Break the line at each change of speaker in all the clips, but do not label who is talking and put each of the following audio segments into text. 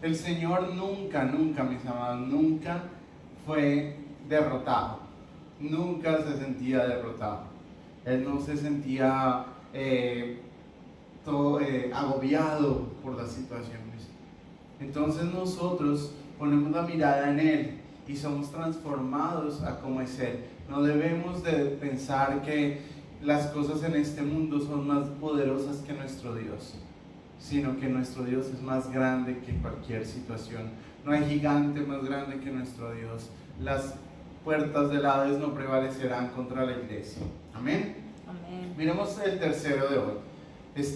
El Señor nunca, mis amados, nunca fue derrotado. Nunca se sentía derrotado. Él no se sentía agobiado por las situaciones. Entonces nosotros ponemos la mirada en Él y somos transformados a como es Él. No debemos de pensar que las cosas en este mundo son más poderosas que nuestro Dios, sino que nuestro Dios es más grande que cualquier situación. No hay gigante más grande que nuestro Dios. Las puertas del Hades no prevalecerán contra la iglesia. Amén.
Amén.
Miremos el tercero de hoy.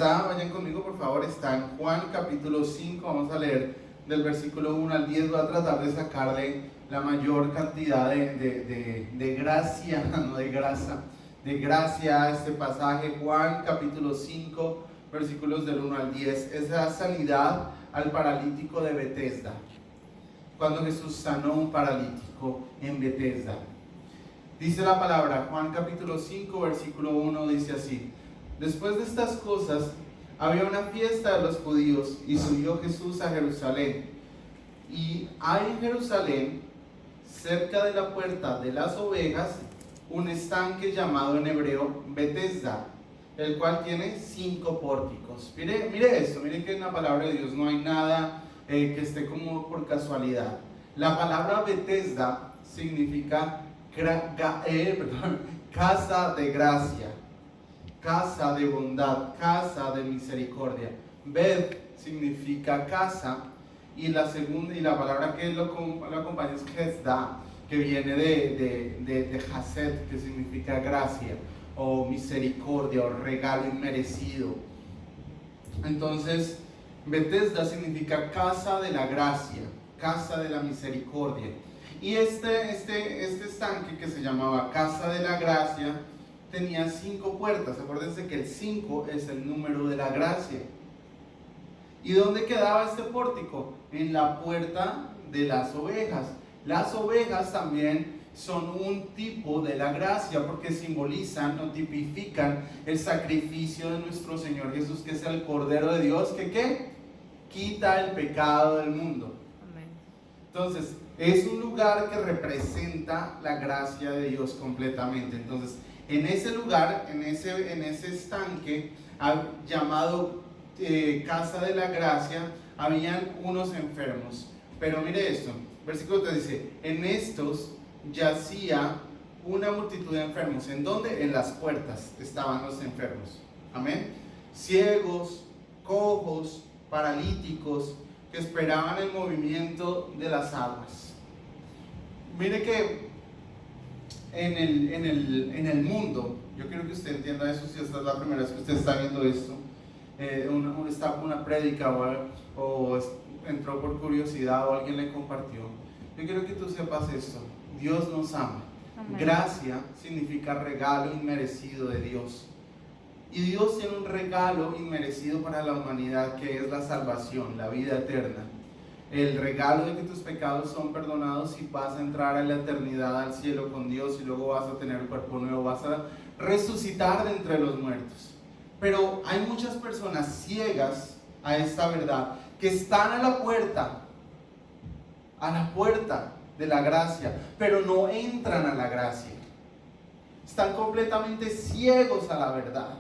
Vayan conmigo por favor, está en Juan capítulo 5, vamos a leer del versículo 1 al 10, voy a tratar de sacarle la mayor cantidad de gracia, no de grasa, de gracia a este pasaje. Juan capítulo 5, versículos del 1 al 10, es la sanidad al paralítico de Betesda, cuando Jesús sanó un paralítico en Betesda. Dice la palabra, Juan capítulo 5, versículo 1, dice así: después de estas cosas, había una fiesta de los judíos y subió Jesús a Jerusalén. Y hay en Jerusalén, cerca de la puerta de las ovejas, un estanque llamado en hebreo Betesda, el cual tiene 5 pórticos. Mire esto, mire que en la palabra de Dios no hay nada que esté como por casualidad. La palabra Betesda significa casa de gracia, casa de bondad, casa de misericordia. Bet significa casa, y la palabra que lo acompaña es Hesda, que viene de Hased, que significa gracia o misericordia o regalo inmerecido. Entonces Betesda significa casa de la gracia, casa de la misericordia. Y este estanque, que se llamaba casa de la gracia, tenía 5 puertas. Acuérdense que el 5 es el número de la gracia. ¿Y dónde quedaba este pórtico? En la puerta de las ovejas. Las ovejas también son un tipo de la gracia, porque simbolizan o tipifican el sacrificio de nuestro Señor Jesús, que es el Cordero de Dios que ¿qué? Quita el pecado del mundo.
Amén.
Entonces es un lugar que representa la gracia de Dios completamente. Entonces en ese lugar, en ese estanque llamado casa de la gracia, habían unos enfermos. Pero mire esto, versículo 3 dice: en estos yacía una multitud de enfermos. ¿En dónde? En las puertas estaban los enfermos. Amén. Ciegos, cojos, paralíticos, que esperaban el movimiento de las aguas. Mire que en el mundo, yo quiero que usted entienda eso, si esta es la primera vez que usted está viendo esto, está una prédica o entró por curiosidad o alguien le compartió. Yo quiero que tú sepas esto: Dios nos ama.
Amén.
Gracia significa regalo inmerecido de Dios. Y Dios tiene un regalo inmerecido para la humanidad, que es la salvación, la vida eterna. El regalo de que tus pecados son perdonados y vas a entrar a la eternidad, al cielo con Dios, y luego vas a tener un cuerpo nuevo, vas a resucitar de entre los muertos. Pero hay muchas personas ciegas a esta verdad, que están a la puerta de la gracia, pero no entran a la gracia. Están completamente ciegos a la verdad.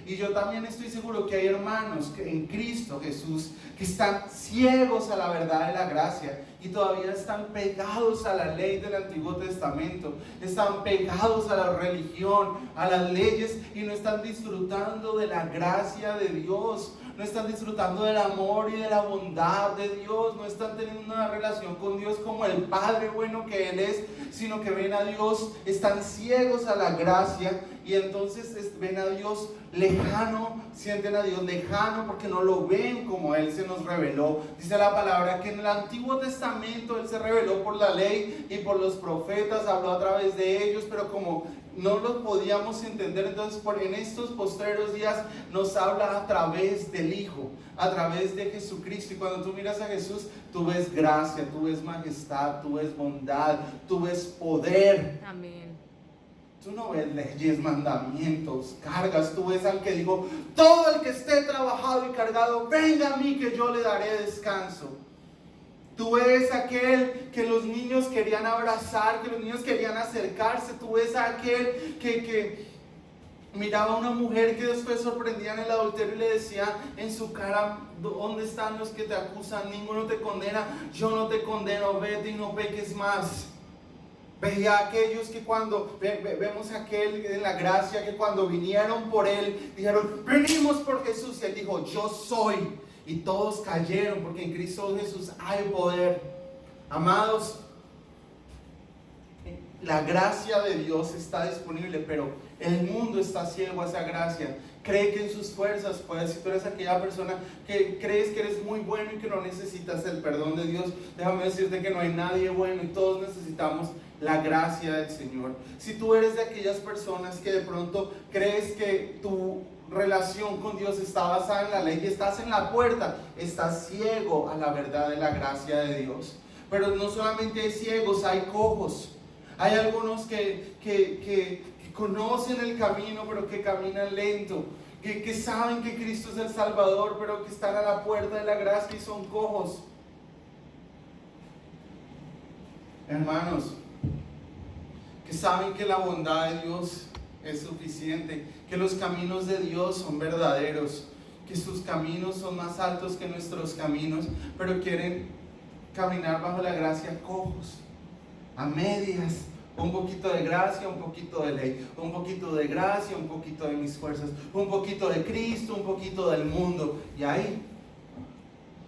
Y yo también estoy seguro que hay hermanos en Cristo Jesús que están ciegos a la verdad de la gracia y todavía están pegados a la ley del Antiguo Testamento, están pegados a la religión, a las leyes, y no están disfrutando de la gracia de Dios, no están disfrutando del amor y de la bondad de Dios, no están teniendo una relación con Dios como el Padre bueno que Él es, sino que ven a Dios, están ciegos a la gracia, y entonces ven a Dios lejano, sienten a Dios lejano porque no lo ven como Él se nos reveló. Dice la palabra que en el Antiguo Testamento Él se reveló por la ley y por los profetas, habló a través de ellos, pero como no los podíamos entender, entonces en estos postreros días nos habla a través del Hijo, a través de Jesucristo. Y cuando tú miras a Jesús, tú ves gracia, tú ves majestad, tú ves bondad, tú ves poder.
Amén.
Tú no ves leyes, mandamientos, cargas. Tú ves al que dijo: todo el que esté trabajado y cargado, venga a mí que yo le daré descanso. Tú ves aquel que los niños querían abrazar, que los niños querían acercarse. Tú ves a aquel que miraba a una mujer que después sorprendía en el adulterio y le decía en su cara: ¿dónde están los que te acusan? Ninguno te condena, yo no te condeno, vete y no peques más. Veía a aquellos que cuando, vemos a aquel en la gracia, que cuando vinieron por él, dijeron: venimos por Jesús, y él dijo: yo soy. Y todos cayeron, porque en Cristo Jesús hay poder. Amados, la gracia de Dios está disponible, pero el mundo está ciego a esa gracia. Cree que en sus fuerzas puedes. Si tú eres aquella persona que crees que eres muy bueno y que no necesitas el perdón de Dios, déjame decirte que no hay nadie bueno y todos necesitamos la gracia del Señor. Si tú eres de aquellas personas que de pronto crees que tu relación con Dios está basada en la ley y estás en la puerta, estás ciego a la verdad de la gracia de Dios. Pero no solamente hay ciegos, hay cojos. Hay algunos que conocen el camino, pero que caminan lento, que saben que Cristo es el Salvador, pero que están a la puerta de la gracia y son cojos. Hermanos, que saben que la bondad de Dios es suficiente, que los caminos de Dios son verdaderos, que sus caminos son más altos que nuestros caminos, pero quieren caminar bajo la gracia cojos, a medias. Un poquito de gracia, un poquito de ley, un poquito de gracia, un poquito de mis fuerzas, un poquito de Cristo, un poquito del mundo. Y ahí,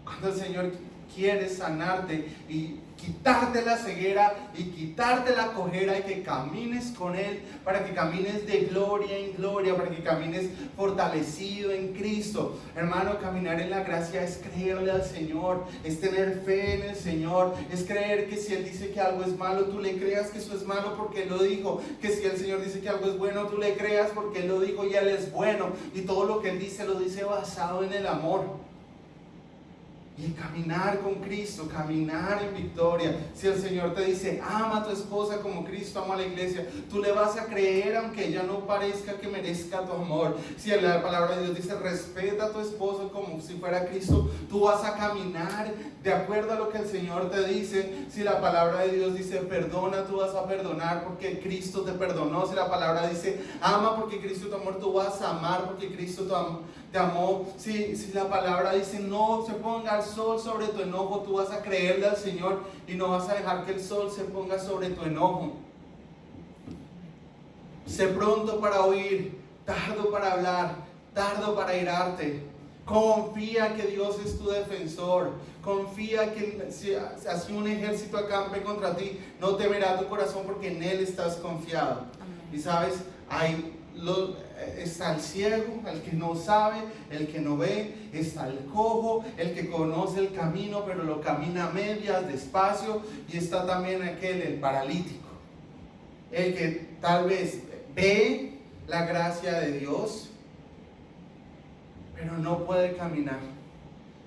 cuando el Señor quiere sanarte y quitarte la ceguera y quitarte la cojera, y que camines con Él, para que camines de gloria en gloria, para que camines fortalecido en Cristo. Hermano, caminar en la gracia es creerle al Señor, es tener fe en el Señor, es creer que si Él dice que algo es malo, tú le creas que eso es malo porque Él lo dijo, que si el Señor dice que algo es bueno, tú le creas porque Él lo dijo y Él es bueno, y todo lo que Él dice lo dice basado en el amor. Y caminar con Cristo, caminar en victoria. Si el Señor te dice: ama a tu esposa como Cristo ama a la iglesia, tú le vas a creer aunque ella no parezca que merezca tu amor. Si la palabra de Dios dice: respeta a tu esposo como si fuera Cristo, tú vas a caminar de acuerdo a lo que el Señor te dice. Si la palabra de Dios dice: perdona, tú vas a perdonar porque Cristo te perdonó. Si la palabra dice: ama porque Cristo te amó, tú vas a amar porque Cristo te amó. Si la palabra dice: no se ponga el sol sobre tu enojo, tú vas a creerle al Señor y no vas a dejar que el sol se ponga sobre tu enojo. Sé pronto para oír, tardo para hablar, tardo para irarte. Confía que Dios es tu defensor. Confía que si así un ejército acampe contra ti, no temerá tu corazón porque en Él estás confiado. Amén. Y sabes, está el ciego, el que no sabe, el que no ve, está el cojo, el que conoce el camino pero lo camina a medias, despacio, y está también el paralítico, el que tal vez ve la gracia de Dios pero no puede caminar.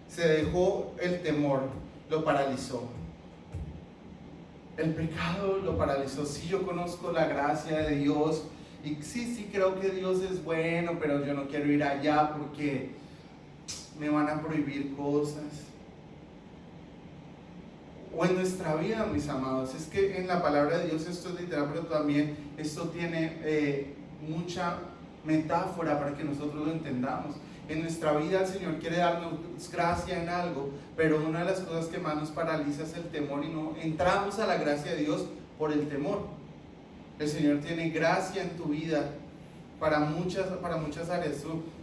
Se dejó el temor, lo paralizó. El pecado lo paralizó. Sí, yo conozco la gracia de Dios y sí creo que Dios es bueno, pero yo no quiero ir allá porque me van a prohibir cosas. O en nuestra vida, mis amados, es que en la palabra de Dios esto es literal, pero también esto tiene mucha metáfora para que nosotros lo entendamos. En nuestra vida el Señor quiere darnos gracia en algo, pero una de las cosas que más nos paraliza es el temor, y no entramos a la gracia de Dios por el temor. El Señor tiene gracia en tu vida para muchas áreas,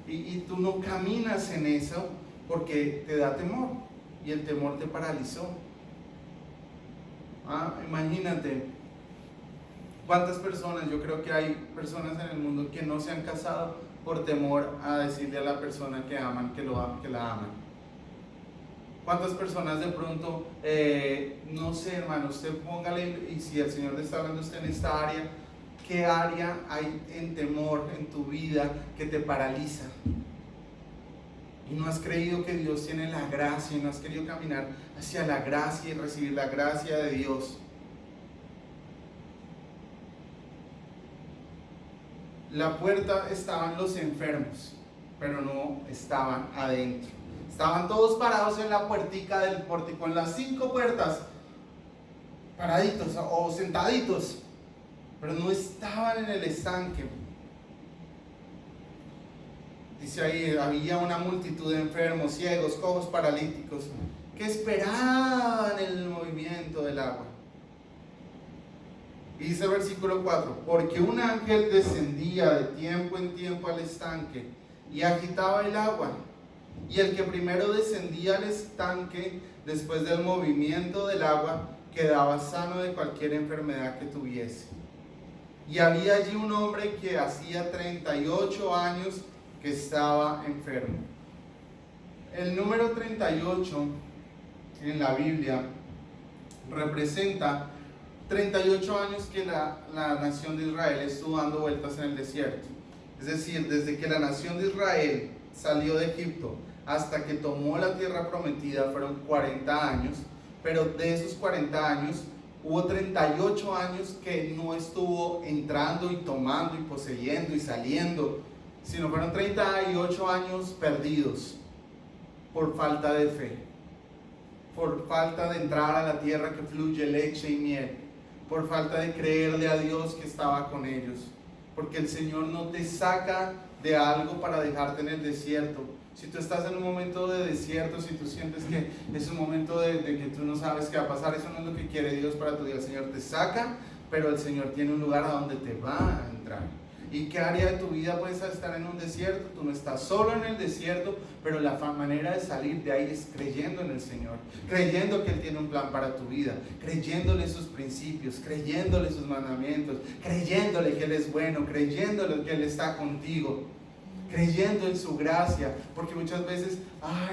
y tú no caminas en eso porque te da temor, y el temor te paralizó. Imagínate cuántas personas, yo creo que hay personas en el mundo que no se han casado por temor a decirle a la persona que aman que la aman. ¿Cuántas personas de pronto, no sé, hermano, usted póngale, y si el Señor le está hablando a usted en esta área, ¿qué área hay en temor en tu vida que te paraliza? Y no has creído que Dios tiene la gracia, y no has querido caminar hacia la gracia y recibir la gracia de Dios. La puerta estaban los enfermos, pero no estaban adentro. Estaban todos parados en la puertica del pórtico, en las 5 puertas, paraditos o sentaditos, pero no estaban en el estanque. Dice ahí, había una multitud de enfermos, ciegos, cojos, paralíticos, que esperaban el movimiento del agua. Y dice el versículo 4, porque un ángel descendía de tiempo en tiempo al estanque y agitaba el agua, y el que primero descendía al estanque después del movimiento del agua quedaba sano de cualquier enfermedad que tuviese. Y había allí un hombre que hacía 38 años que estaba enfermo. El número 38 en la Biblia representa 38 años que la nación de Israel estuvo dando vueltas en el desierto. Es decir, desde que la nación de Israel salió de Egipto hasta que tomó la tierra prometida fueron 40 años, pero de esos 40 años hubo 38 años que no estuvo entrando y tomando y poseyendo y saliendo, sino fueron 38 años perdidos por falta de fe, por falta de entrar a la tierra que fluye leche y miel, por falta de creerle a Dios que estaba con ellos, porque el Señor no te saca de algo para dejarte en el desierto. Si tú estás en un momento de desierto, si tú sientes que es un momento de que tú no sabes qué va a pasar, eso no es lo que quiere Dios para tu vida. El Señor te saca, pero el Señor tiene un lugar a donde te va a entrar. ¿Y qué área de tu vida puedes estar en un desierto? Tú no estás solo en el desierto, pero la manera de salir de ahí es creyendo en el Señor, creyendo que Él tiene un plan para tu vida, creyéndole sus principios, creyéndole sus mandamientos, creyéndole que Él es bueno, creyéndole que Él está contigo, creyendo en su gracia, porque muchas veces,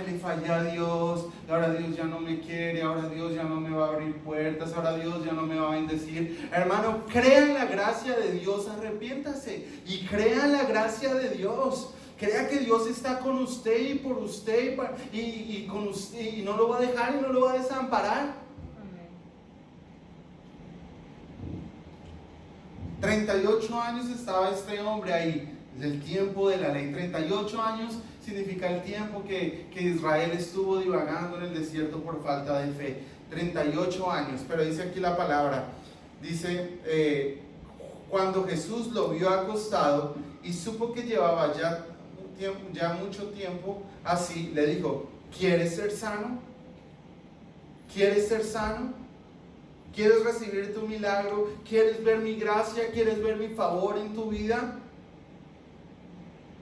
le fallé a Dios, ahora Dios ya no me quiere, ahora Dios ya no me va a abrir puertas, ahora Dios ya no me va a bendecir. Hermano, crea en la gracia de Dios, arrepiéntase y crea en la gracia de Dios. Crea que Dios está con usted y por usted y con usted, y no lo va a dejar y no lo va a desamparar. 38 años estaba este hombre ahí. Del tiempo de la ley. 38 años significa el tiempo que Israel estuvo divagando en el desierto por falta de fe. 38 años, pero dice aquí la palabra, dice, cuando Jesús lo vio acostado y supo que llevaba ya mucho tiempo así, le dijo, ¿quieres ser sano? ¿Quieres ser sano? ¿Quieres recibir tu milagro? ¿Quieres ver mi gracia? ¿Quieres ver mi favor en tu vida?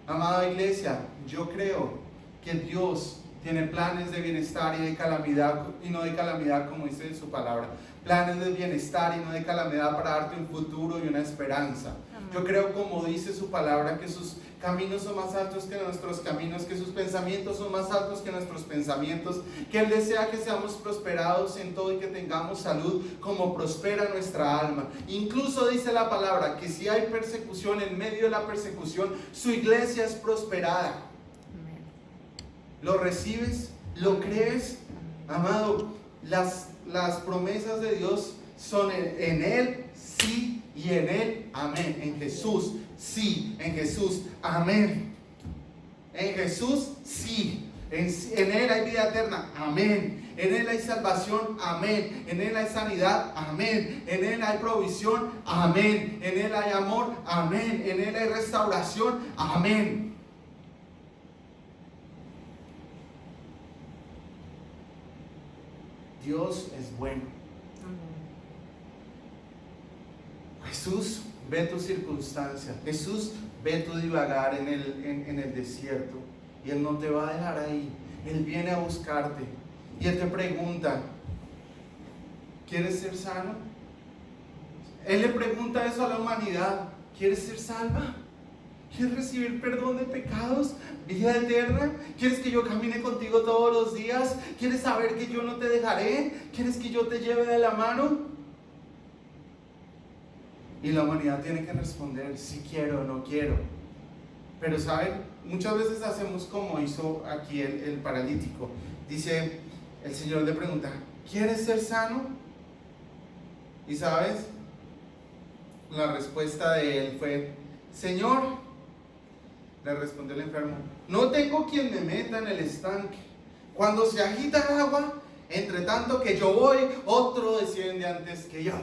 Amada iglesia, yo creo que Dios tiene planes de bienestar y de calamidad, y no de calamidad como dice en su palabra. Planes de bienestar y no de calamidad para darte un futuro y una esperanza. Yo creo, como dice su palabra, que sus caminos son más altos que nuestros caminos, que sus pensamientos son más altos que nuestros pensamientos, que Él desea que seamos prosperados en todo y que tengamos salud como prospera nuestra alma. Incluso dice la palabra que si hay persecución, en medio de la persecución, su iglesia es prosperada. ¿Lo recibes? ¿Lo crees? Amado, las promesas de Dios son en Él, sí, y en Él, amén. En Jesús, sí. En Jesús, amén. En Jesús, sí. En Él hay vida eterna, amén. En Él hay salvación, amén. En Él hay sanidad, amén. En Él hay provisión, amén. En Él hay amor, amén. En Él hay restauración, amén. Dios es bueno. Jesús ve tu circunstancia. Jesús ve tu divagar en el desierto. Y Él no te va a dejar ahí. Él viene a buscarte. Y Él te pregunta, ¿quieres ser sano? Él le pregunta eso a la humanidad. ¿Quieres ser salva? ¿Quieres recibir perdón de pecados? ¿Vida eterna? ¿Quieres que yo camine contigo todos los días? ¿Quieres saber que yo no te dejaré? ¿Quieres que yo te lleve de la mano? Y la humanidad tiene que responder si quiero o no quiero. Pero ¿saben? Muchas veces hacemos como hizo aquí el paralítico. Dice, el Señor le pregunta, ¿quieres ser sano? Y ¿sabes? La respuesta de él fue, Señor, le respondió el enfermo, no tengo quien me meta en el estanque, Cuando se agita el agua, entre tanto que yo voy, otro desciende antes que yo.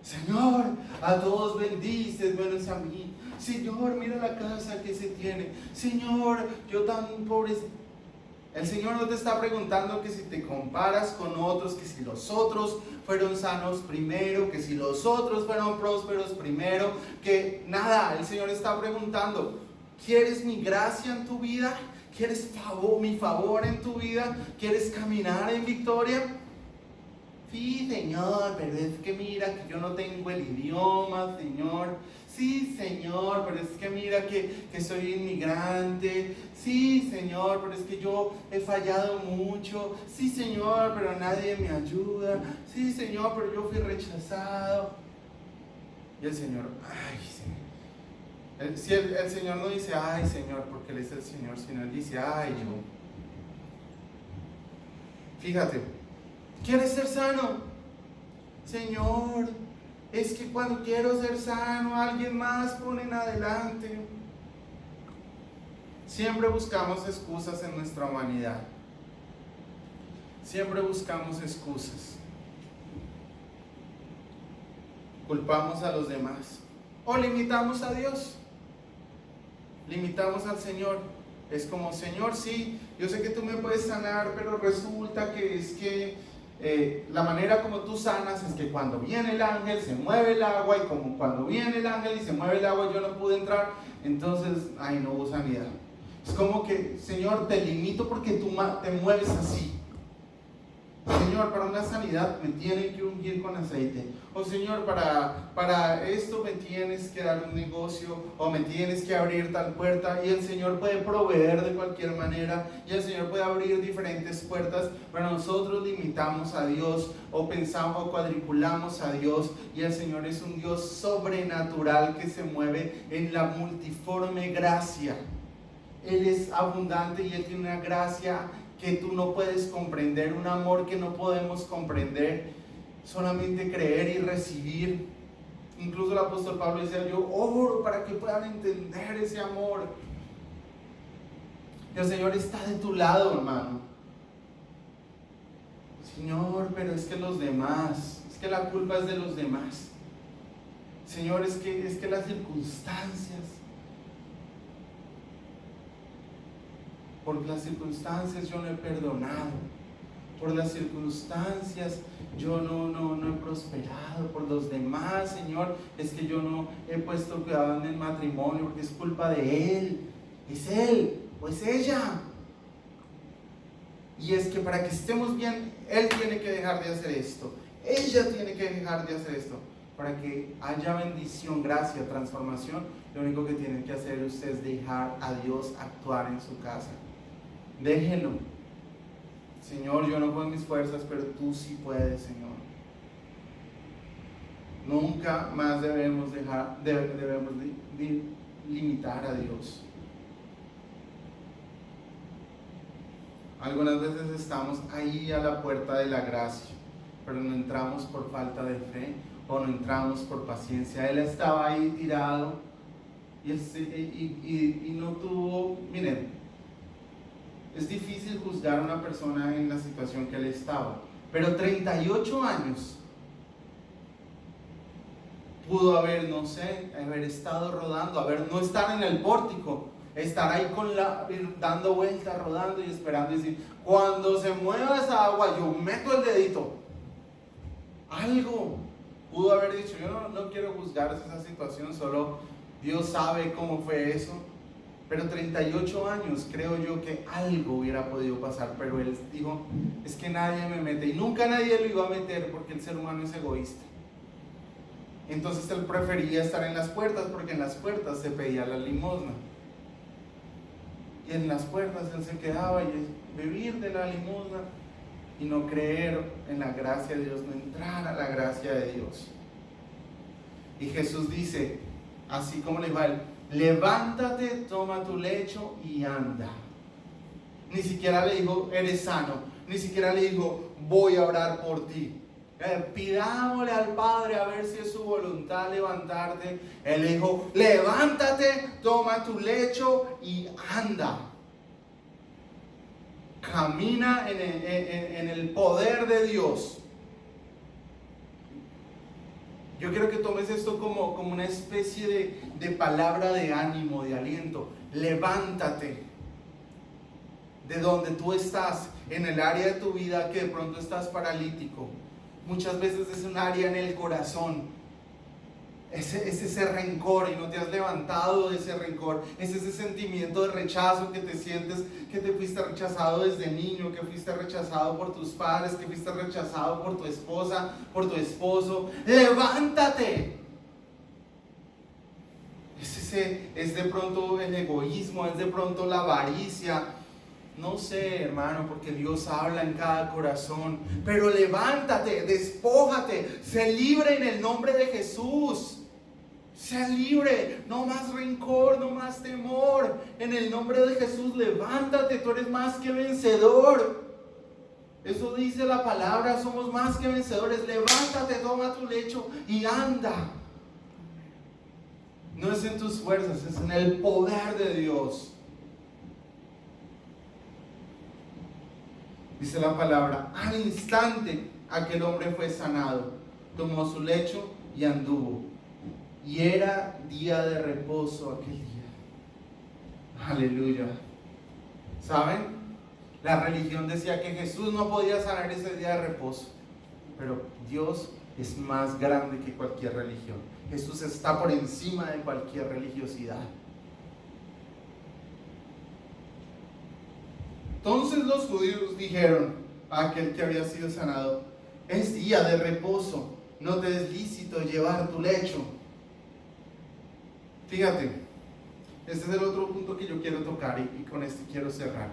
Señor, a todos bendices, menos a mí. Señor, mira la casa que se tiene. Señor, yo tan pobre. El Señor no te está preguntando que si te comparas con otros, que si los otros fueron sanos primero, que si los otros fueron prósperos primero, que nada. El Señor está preguntando: ¿quieres mi gracia en tu vida? ¿Quieres mi favor en tu vida? ¿Quieres caminar en victoria? Sí, Señor, pero es que mira que yo no tengo el idioma, Señor. Sí, Señor, pero es que mira que soy inmigrante. Sí, Señor, pero es que yo he fallado mucho. Sí, Señor, pero nadie me ayuda. Sí, Señor, pero yo fui rechazado. Y el Señor, ay, Señor. Si el Señor no dice, ay, Señor, porque Él es el Señor, sino Él dice, ay, yo. Fíjate, ¿quieres ser sano? Señor, es que cuando quiero ser sano, alguien más pone en adelante. Siempre buscamos excusas en nuestra humanidad. Siempre buscamos excusas. Culpamos a los demás. O limitamos a Dios. Limitamos al Señor. Es como, Señor, sí, yo sé que tú me puedes sanar, pero resulta que es que la manera como tú sanas es que cuando viene el ángel se mueve el agua, y como cuando viene el ángel y se mueve el agua yo no pude entrar, entonces, ay, no hubo sanidad. Es como que, Señor, te limito porque tú te mueves así. Señor, para una sanidad me tienen que ungir con aceite. O Señor, para esto me tienes que dar un negocio, o me tienes que abrir tal puerta. Y el Señor puede proveer de cualquier manera, y el Señor puede abrir diferentes puertas, pero nosotros limitamos a Dios, o pensamos, o cuadripulamos a Dios. Y el Señor es un Dios sobrenatural que se mueve en la multiforme gracia. Él es abundante y Él tiene una gracia que tú no puedes comprender, un amor que no podemos comprender, solamente creer y recibir. Incluso el apóstol Pablo decía, yo oro para que puedan entender ese amor. El Señor está de tu lado, hermano. Señor, pero es que los demás, es que la culpa es de los demás. Señor, es que las circunstancias, por las circunstancias yo no he perdonado, por las circunstancias yo no he prosperado, por los demás, Señor, es que yo no he puesto cuidado en el matrimonio porque es culpa de él, es él o es ella. Y es que para que estemos bien, él tiene que dejar de hacer esto, ella tiene que dejar de hacer esto. Para que haya bendición, gracia, transformación, lo único que tienen que hacer ustedes es dejar a Dios actuar en su casa. Déjenlo. Señor, yo no con mis fuerzas, pero tú sí puedes, Señor. Nunca más debemos limitar a Dios. Algunas veces estamos ahí a la puerta de la gracia, pero no entramos por falta de fe, o no entramos por paciencia. Él estaba ahí tirado y no tuvo, miren, es difícil juzgar a una persona en la situación que él estaba, pero 38 años pudo haber, no sé, haber estado rodando, no estar en el pórtico, estar ahí dando vueltas, rodando y esperando y decir, cuando se mueva esa agua yo meto el dedito. Algo pudo haber dicho. Yo no quiero juzgar esa situación, solo Dios sabe cómo fue eso. Pero 38 años, creo yo que algo hubiera podido pasar, pero él dijo, es que nadie me mete, y nunca nadie lo iba a meter porque el ser humano es egoísta. Entonces él prefería estar en las puertas, porque en las puertas se pedía la limosna. Y en las puertas él se quedaba y vivir de la limosna y no creer en la gracia de Dios, no entrar a la gracia de Dios. Y Jesús dice, así como le dijo a él, levántate, toma tu lecho y anda. Ni siquiera le dijo, eres sano. Ni siquiera le dijo, voy a orar por ti. Pidámosle al Padre a ver si es su voluntad levantarte. Él le dijo, levántate, toma tu lecho y anda. camina en el poder de Dios. Yo quiero que tomes esto como una especie de palabra de ánimo, de aliento. Levántate de donde tú estás, en el área de tu vida que de pronto estás paralítico. Muchas veces es un área en el corazón. Es ese rencor y no te has levantado de ese rencor. Es ese sentimiento de rechazo que te sientes, que te fuiste rechazado desde niño, que fuiste rechazado por tus padres, que fuiste rechazado por tu esposa, por tu esposo. ¡Levántate! Es de pronto el egoísmo, es de pronto la avaricia. No sé, hermano, porque Dios habla en cada corazón. Pero levántate, despójate, sé libre en el nombre de Jesús. Sea libre, no más rencor, no más temor. En el nombre de Jesús, levántate, tú eres más que vencedor. Eso dice la palabra, somos más que vencedores. Levántate, toma tu lecho y anda. No es en tus fuerzas, es en el poder de Dios. Dice la palabra, al instante aquel hombre fue sanado, tomó su lecho y anduvo. Y era día de reposo aquel día. Aleluya. ¿Saben? La religión decía que Jesús no podía sanar ese día de reposo. Pero Dios es más grande que cualquier religión. Jesús está por encima de cualquier religiosidad. Entonces los judíos dijeron a aquel que había sido sanado, es día de reposo, no te es lícito llevar tu lecho. Fíjate, este es el otro punto que yo quiero tocar y con este quiero cerrar.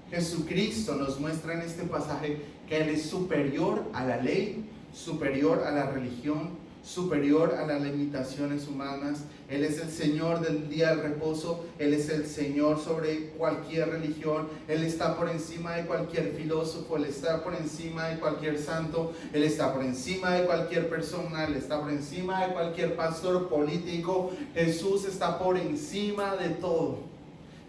Jesucristo nos muestra en este pasaje que Él es superior a la ley, superior a la religión, superior a las limitaciones humanas. Él es el Señor del día del reposo. Él es el Señor sobre cualquier religión. Él está por encima de cualquier filósofo. Él está por encima de cualquier santo. Él está por encima de cualquier persona. Él está por encima de cualquier pastor político. Jesús está por encima de todo.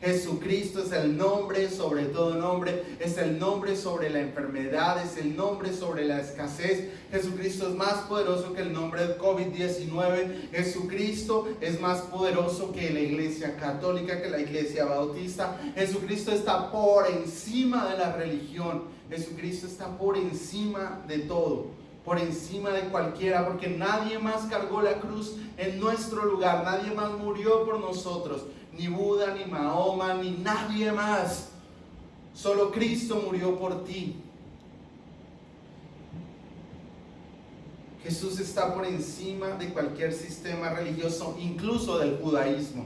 Jesucristo es el nombre sobre todo nombre, es el nombre sobre la enfermedad, es el nombre sobre la escasez. Jesucristo es más poderoso que el nombre de COVID-19. Jesucristo es más poderoso que la iglesia católica, que la iglesia bautista. Jesucristo está por encima de la religión. Jesucristo está por encima de todo, por encima de cualquiera, porque nadie más cargó la cruz en nuestro lugar, nadie más murió por nosotros. Ni Buda, ni Mahoma, ni nadie más. Solo Cristo murió por ti. Jesús está por encima de cualquier sistema religioso, incluso del judaísmo.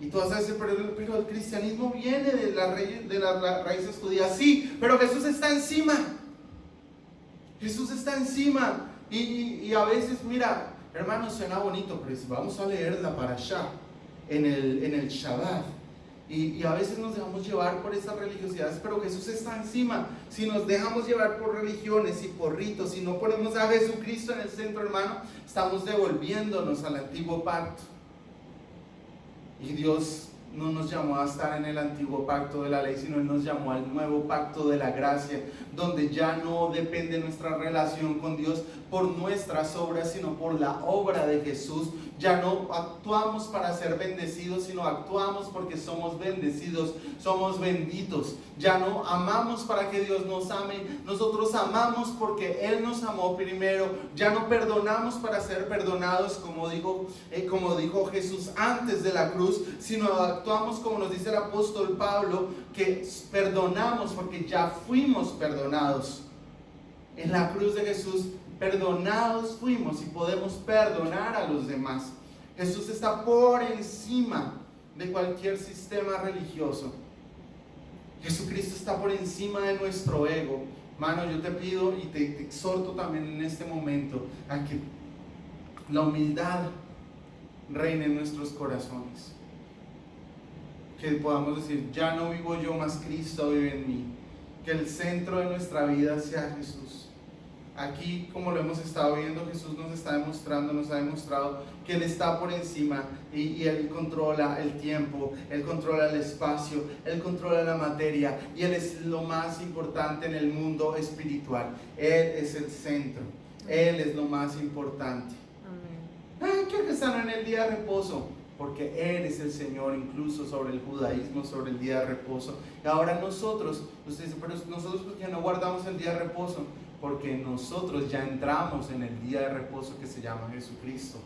Y tú vas a decir, pero el cristianismo viene de las raíces judías. Sí, pero Jesús está encima. Jesús está encima. Y a veces, mira, hermano, suena bonito, pero vamos a leer la parashá en el Shabbat, y a veces nos dejamos llevar por esas religiosidades, pero Jesús está encima. Si nos dejamos llevar por religiones y por ritos, si no ponemos a Jesucristo en el centro, hermano, estamos devolviéndonos al antiguo pacto. Y Dios no nos llamó a estar en el antiguo pacto de la ley, sino Él nos llamó al nuevo pacto de la gracia, donde ya no depende nuestra relación con Dios por nuestras obras, sino por la obra de Jesús. Ya no actuamos para ser bendecidos, sino actuamos porque somos bendecidos, somos benditos. Ya no amamos para que Dios nos ame, nosotros amamos porque Él nos amó primero. Ya no perdonamos para ser perdonados, como dijo Jesús antes de la cruz, sino actuamos como nos dice el apóstol Pablo, que perdonamos porque ya fuimos perdonados. En la cruz de Jesús, perdonados fuimos y podemos perdonar a los demás. Jesús está por encima de cualquier sistema religioso. Jesucristo está por encima de nuestro ego. Mano, yo te pido y te exhorto también en este momento a que la humildad reine en nuestros corazones. Que podamos decir, ya no vivo yo, más Cristo vive en mí. Que el centro de nuestra vida sea Jesús. aquí, como lo hemos estado viendo, Jesús nos está demostrando, nos ha demostrado que Él está por encima y Él controla el tiempo, Él controla el espacio, Él controla la materia y Él es lo más importante en el mundo espiritual. Él es el centro, Él es lo más importante. Ay, ¿qué que están en el día de reposo? Porque Él es el Señor, incluso sobre el judaísmo, sobre el día de reposo. Y ahora nosotros, usted dice, pero nosotros ¿por qué no guardamos el día de reposo? Porque nosotros ya entramos en el día de reposo que se llama Jesucristo.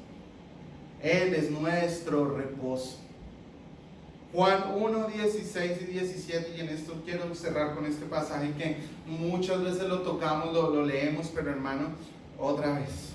Él es nuestro reposo. Juan 1, 16 y 17, y en esto quiero cerrar con este pasaje que muchas veces lo tocamos, lo leemos, pero hermano, otra vez,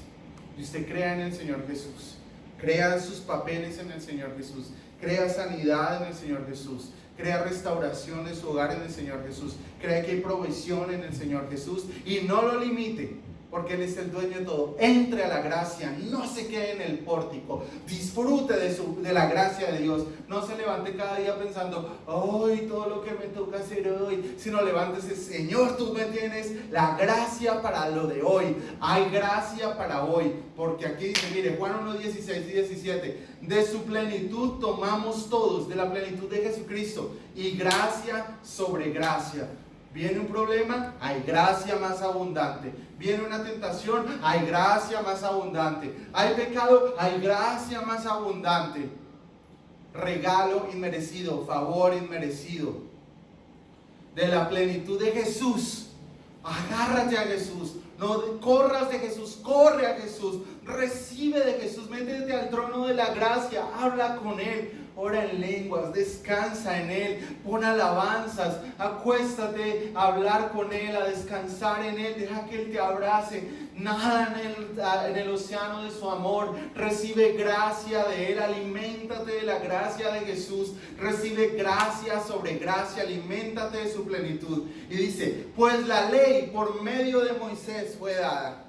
y usted crea en el Señor Jesús, crea sus papeles en el Señor Jesús, crea sanidad en el Señor Jesús, crea restauración de su hogar en el Señor Jesús, crea que hay provisión en el Señor Jesús y no lo limite, porque Él es el dueño de todo. Entre a la gracia, no se quede en el pórtico, disfrute de la gracia de Dios, no se levante cada día pensando, hoy todo lo que me toca hacer hoy, sino levántese, Señor, tú me tienes la gracia para lo de hoy, hay gracia para hoy, porque aquí dice, mire, Juan 1, 16 y 17, de su plenitud tomamos todos, de la plenitud de Jesucristo, y gracia sobre gracia. Viene un problema, hay gracia más abundante. Viene una tentación, hay gracia más abundante. Hay pecado, hay gracia más abundante. Regalo inmerecido, favor inmerecido. De la plenitud de Jesús. Agárrate a Jesús. No corras de Jesús, corre a Jesús. Recibe de Jesús, métete al trono de la gracia, habla con Él. Ora en lenguas, descansa en Él, pon alabanzas, acuéstate a hablar con Él, a descansar en Él, deja que Él te abrace, nada en el océano de su amor, recibe gracia de Él, aliméntate de la gracia de Jesús, recibe gracia sobre gracia, aliméntate de su plenitud. Y dice, pues la ley por medio de Moisés fue dada,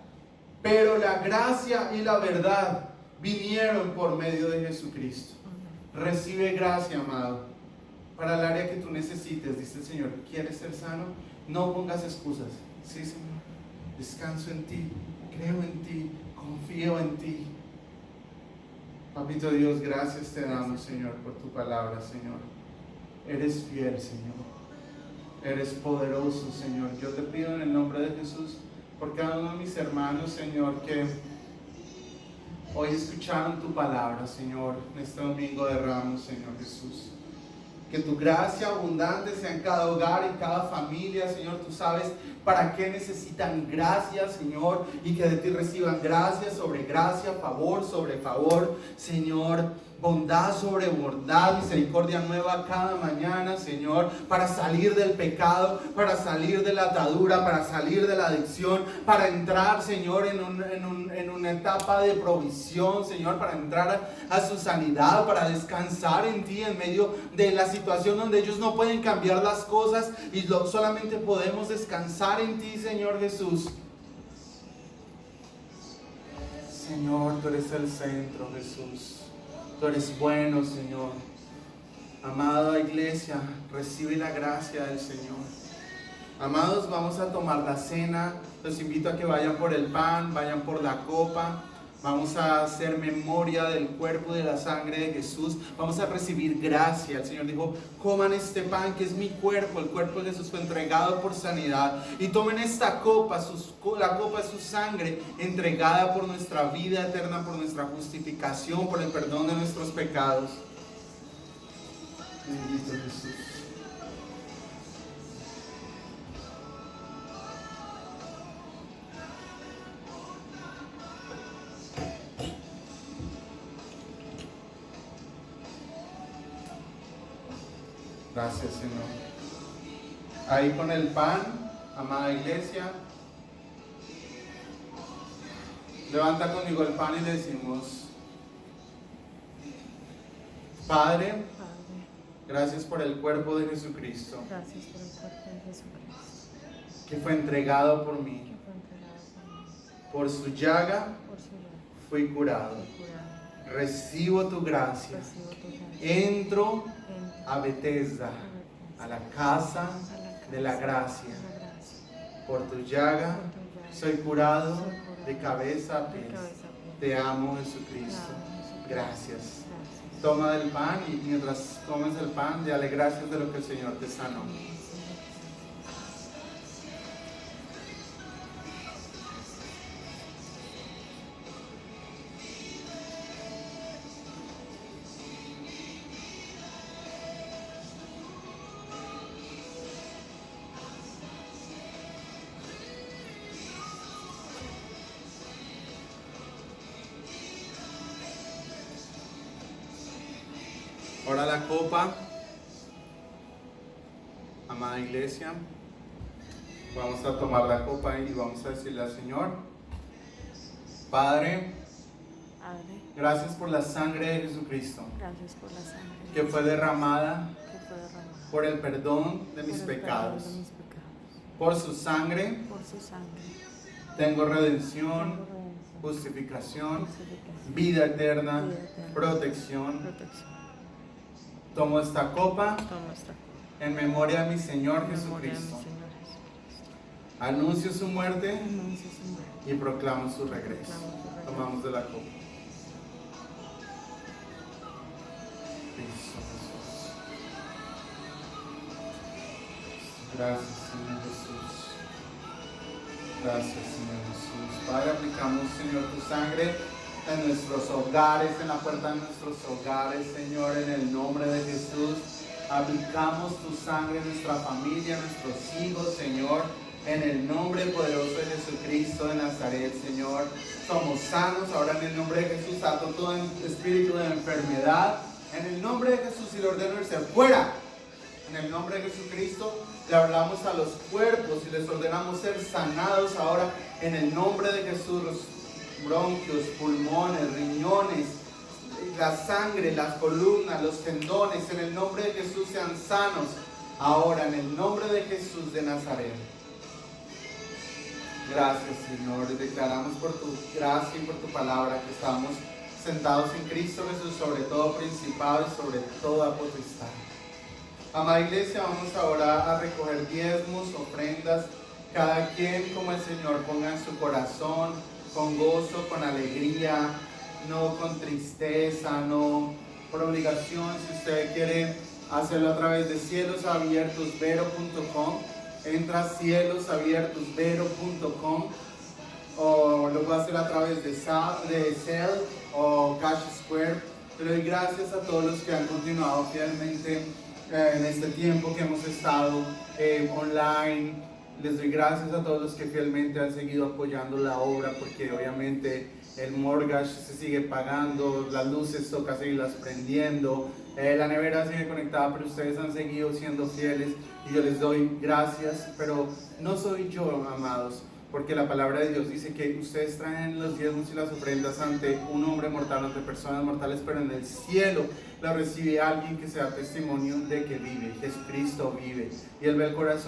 pero la gracia y la verdad vinieron por medio de Jesucristo. Recibe gracia, amado, para el área que tú necesites. Dice el Señor, ¿quieres ser sano? No pongas excusas. Sí, Señor, descanso en ti, creo en ti, confío en ti. Papito Dios, gracias te damos, Señor, por tu palabra, Señor. Eres fiel, Señor. Eres poderoso, Señor. Yo te pido en el nombre de Jesús por cada uno de mis hermanos, Señor, que hoy escucharon tu palabra, Señor, en este domingo de Ramos, Señor Jesús. Que tu gracia abundante sea en cada hogar, en cada familia, Señor. Tú sabes para qué necesitan gracia, Señor, y que de ti reciban gracia sobre gracia, favor sobre favor, Señor. Bondad sobre bondad, misericordia nueva cada mañana, Señor, para salir del pecado, para salir de la atadura, para salir de la adicción, para entrar, Señor, en una etapa de provisión, Señor, para entrar a su sanidad, para descansar en ti en medio de la situación donde ellos no pueden cambiar las cosas y solamente podemos descansar en ti, Señor Jesús. Señor, tú eres el centro, Jesús. Tú eres bueno, Señor. Amada iglesia, recibe la gracia del Señor. Amados, vamos a tomar la cena. Los invito a que vayan por el pan, vayan por la copa. Vamos a hacer memoria del cuerpo y de la sangre de Jesús. Vamos a recibir gracia. El Señor dijo, coman este pan que es mi cuerpo. El cuerpo de Jesús fue entregado por sanidad. Y tomen esta copa, la copa es su sangre, entregada por nuestra vida eterna, por nuestra justificación, por el perdón de nuestros pecados. Bendito Jesús. Gracias, Señor. Ahí con el pan, amada iglesia, levanta conmigo el pan y le decimos, Padre, gracias por el cuerpo de Jesucristo,
Gracias por el cuerpo de Jesucristo,
que fue entregado por mí.
que fue entregado
Por su llaga
por su llaga,
fui curado.
fue curado.
Recibo tu gracia.
Recibo tu gracia.
Entro
Entra
a Bethesda, a la casa de la gracia.
de la gracia.
Por tu llaga
Por tu llaga
Soy curado de cabeza a
de
pies.
cabeza a pies.
Te amo, Jesucristo.
Jesucristo.
Gracias.
Gracias.
Toma del pan y mientras comes el pan, dale gracias de lo que el Señor te sanó. Ahora la copa, amada iglesia, vamos a tomar la copa y vamos a decirle al Señor: Padre,
Padre,
gracias por la sangre de Jesucristo
gracias por la sangre
que fue derramada
que fue derramada
por el perdón de mis
por el
pecados.
perdón de mis pecados.
Por su sangre
Por su sangre
tengo
tengo
redención,
redención,
justificación,
justificación,
vida eterna,
vida eterna,
protección.
protección.
Tomo esta copa
Toma esta copa
en memoria de mi Señor
en memoria de mi
Jesucristo.
Señor Jesucristo.
Anuncio su muerte
Anuncia su muerte.
y proclamo su regreso.
Proclamo su regreso.
Tomamos de la copa. Cristo Jesús. Gracias, Señor Jesús. Gracias, Señor Jesús. Padre, aplicamos, Señor, tu sangre en nuestros hogares, en la puerta de nuestros hogares, Señor, en el nombre de Jesús. Aplicamos tu sangre en nuestra familia, en nuestros hijos, Señor, en el nombre poderoso de Jesucristo de Nazaret, Señor. Somos sanos ahora en el nombre de Jesús. Ato todo espíritu de enfermedad en el nombre de Jesús y le ordeno irse fuera. En el nombre de Jesucristo le hablamos a los cuerpos y les ordenamos ser sanados ahora en el nombre de Jesús. Los bronquios, pulmones, riñones, la sangre, las columnas, los tendones, en el nombre de Jesús sean sanos ahora en el nombre de Jesús de Nazaret. Gracias, Señor, y declaramos por tu gracia y por tu palabra que estamos sentados en Cristo Jesús sobre todo principado y sobre toda potestad. Amada iglesia, vamos ahora a recoger diezmos, ofrendas, cada quien como el Señor ponga en su corazón, con gozo, con alegría, no con tristeza, no por obligación. Si usted quiere hacerlo a través de cielosabiertosvero.com, entra a cielosabiertosvero.com, o lo puede hacer a través de Zelle o Cash Square. Le doy gracias a todos los que han continuado fielmente en este tiempo que hemos estado online. Les doy gracias a todos los que fielmente han seguido apoyando la obra, porque obviamente el mortgage se sigue pagando, las luces toca seguirlas prendiendo, la nevera sigue conectada, pero ustedes han seguido siendo fieles y yo les doy gracias. Pero no soy yo, amados, porque la palabra de Dios dice que ustedes traen los diezmos y las ofrendas ante un hombre mortal, ante personas mortales, pero en el cielo la recibe alguien que sea testimonio de que vive. Jesucristo vive y Él ve el corazón